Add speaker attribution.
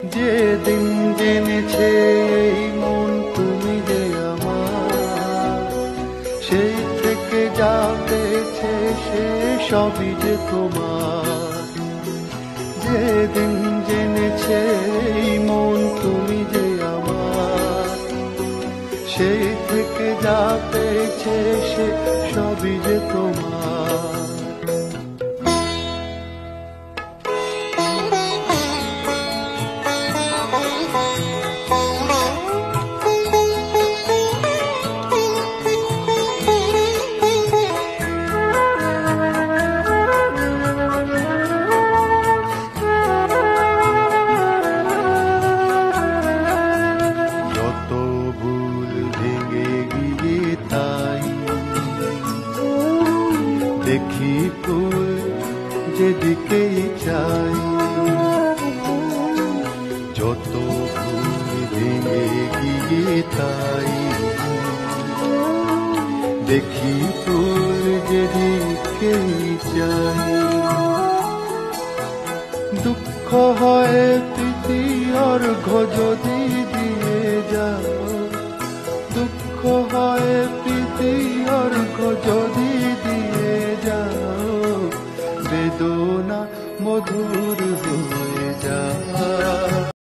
Speaker 1: যেদিন জেনেছে এই মন তুমি যে আমার, সেই থেকে যা পেয়েছে সে সবই যে তোমার। যেদিন জেনেছে এই মন তুমি যে আমার, সেই থেকে যা পেয়েছে সে সবই যে তোমার। দেখি ফুল যেদিকেই চাই, যত ফুল ভেঙে গিয়ে তাই। দেখি ফুল যেদিকেই চাই, দুঃখ হয় প্রীতি অর্ঘ্য যদি দিয়ে যাও, দুঃখ হয় প্রীতি অর্ঘ্য যদি দিয়ে যাও, বেদনা মধুর হয়ে যায়।